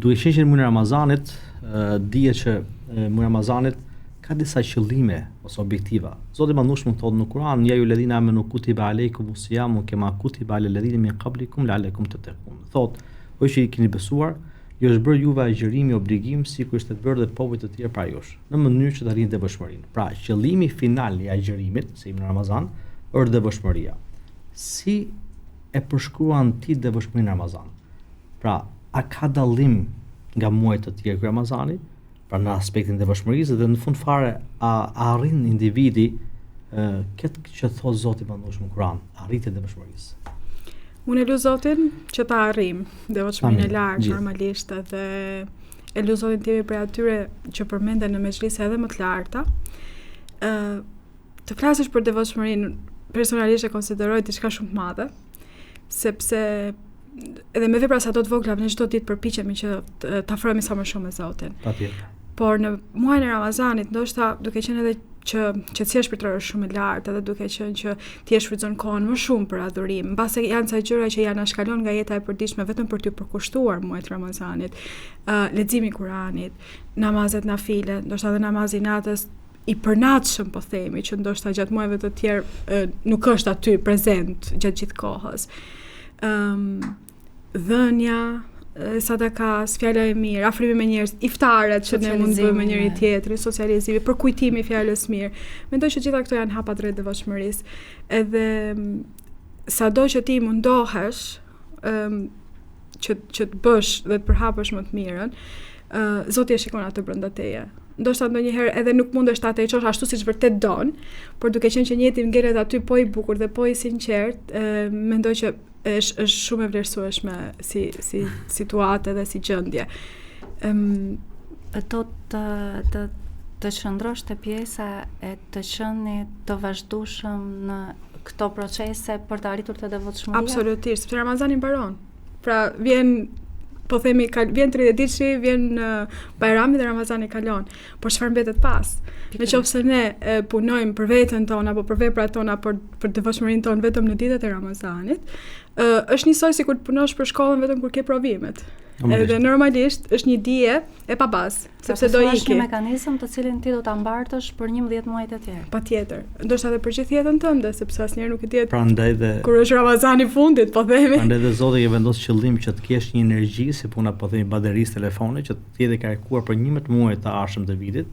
Duke qenë që në muajin e Ramazanit, dihet që muaji i Ramazanit ka disa qëllime ose objektiva. Zoti Mandushëm thotë në Kur'an: "Ya ayyuhalladhina amanu kutiba alaykumus siyamu kama kutiba alal ladhina min qablikum la'allakum tattaqun." Thotë, o që keni besuar, ju është bërë juve agjërimi obligim sikur ishte bërë dhe popujt të tjerë para jush, në mënyrë që të arrini devotshmërinë. Pra, qëllimi final i agjërimit, se jemi në Ramazan, është devotshmëria. Si e përshkruan ti devotshmërinë në Ramazan? Pra, a ka dallim nga muajt të tjerë Ramazani, pra në aspektin e devotshmërisë, dhe në fund fare a arrin individi këtë që thot Zoti i Madhëshëm në Kur'an, arritjen e devotshmërisë? Unë e lu Zotin që ta arrim devotshmërinë e lartë normalisht, dhe e lu Zotin të jemi për atyre që përmenden në mezhlise edhe më të larta. Të flasësh për devotshmërinë personalisht e konsideroj diçka shumë të madhe, sepse edhe me vepra sa do të vogla ne çdo ditë përpiqemi që të afrohemi sa më shumë me Zotin. Patjetër. Por në muajin e Ramazanit, ndoshta duke qenë edhe që qetësia shpirtërore është shumë e lartë, edhe duke qenë që ti e shfrytëzon kohën më shumë për adhurim, mbase janë ca gjëra që janë shkalon nga jeta e përditshme vetëm për t'ju përkushtuar muajit të Ramazanit, leximi i Kuranit, namazet nafile, ndoshta edhe namazi i natës i përnatshëm, po themi, që ndoshta gjatë muajve të tjerë nuk është aty prezent gjatë gjithë kohës. Dhënia, sadakas, fjala e mirë, afrimi me njerëz, iftaret që ne mund të bëjmë me njëri tjetrin, socializimi, përkujtimi i fjalës mirë. Mendoj që gjitha këto janë hapa drejt devotshmërisë. Edhe sado që ti mundohesh që të bësh dhe të përhapësh më të mirën, Zoti e shikon atë brenda teje. Ndoshta ndonjëherë edhe nuk mundesh ta çosh ashtu siç vërtet don, por duke qenë që njëti ngelet aty po i bukur dhe po i sinqert, mendoj që është shumë e vlerësueshme si situatë dhe si gjendje. Do të qëndrosh te pjesa e të qenit të vazhdueshëm në këto procese për të arritur të devotshmëria? Absolutisht, sepse Ramazani mbaron. Pra vjen, po themi, vjen 30 ditëshi, vjen Bajrami dhe Ramazani kalon. Por çfarë mbetet pas? Nëse ne punojmë për veten tonë apo për veprat tona, për devotshmërinë tonë vetëm në ditët e Ramazanit, është njësoj sikur të punosh për shkollën vetëm kur ke provimet. Edhe normalisht është një dije e pa bazë, sepse do iki. Është një mekanizëm të cilin ti do ta mbartësh për 11 muajt e tjerë. Patjetër. Ndoshta edhe për gjithë jetën tënde, sepse asnjëherë nuk e diet. Prandaj dhe kur është Ramazani i fundit, po themi. Prandaj dhe Zoti e vendos qëllim që të kesh një energji, si puna po themi baterisë telefone, që të jetë e karikuar për 11 muaj të ardhshëm të vitit,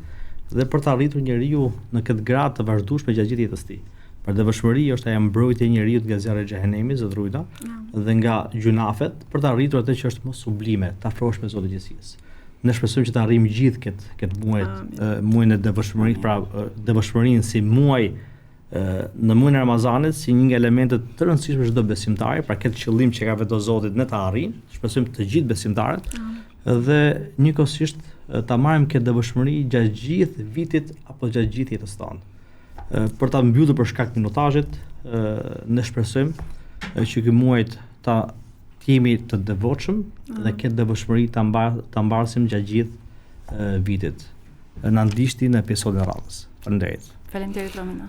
dhe për të arritur njeriu në këtë gradë të vazhdueshme gjatë gjithë jetës së tij. Për devotshmëria është ajo mbrojtje e njeriu nga zjarri i xhehenemit, zotrujta, dhe nga gjunafet, për të arritur atë që është më sublime, të afrohesh me Zotin e gjithësisë. Ne shpresojmë që të arrijmë gjithë këtë muajin e devotshmërisë, pra devotshmërinë si muaj në muajin e Ramazanit si një nga elementet të rëndësishme çdo besimtari, pra këtë qëllim që ka vetëm Zoti ne ta arrijmë, shpresojmë të gjithë besimtarët, dhe njëkohësisht ta marrim këtë devotshmëri gjatë gjithë vitit apo gjatë gjithë jetës tonë. Për ta mbyllur për shkak të minutazhit, ne shpresojmë që ky muaj ta jemi të devotshëm dhe këtë devotshmëri ta mbarsim gjatë gjithë vitit. Na ndiqni në episodin e radhës. Faleminderit. Faleminderit Romina.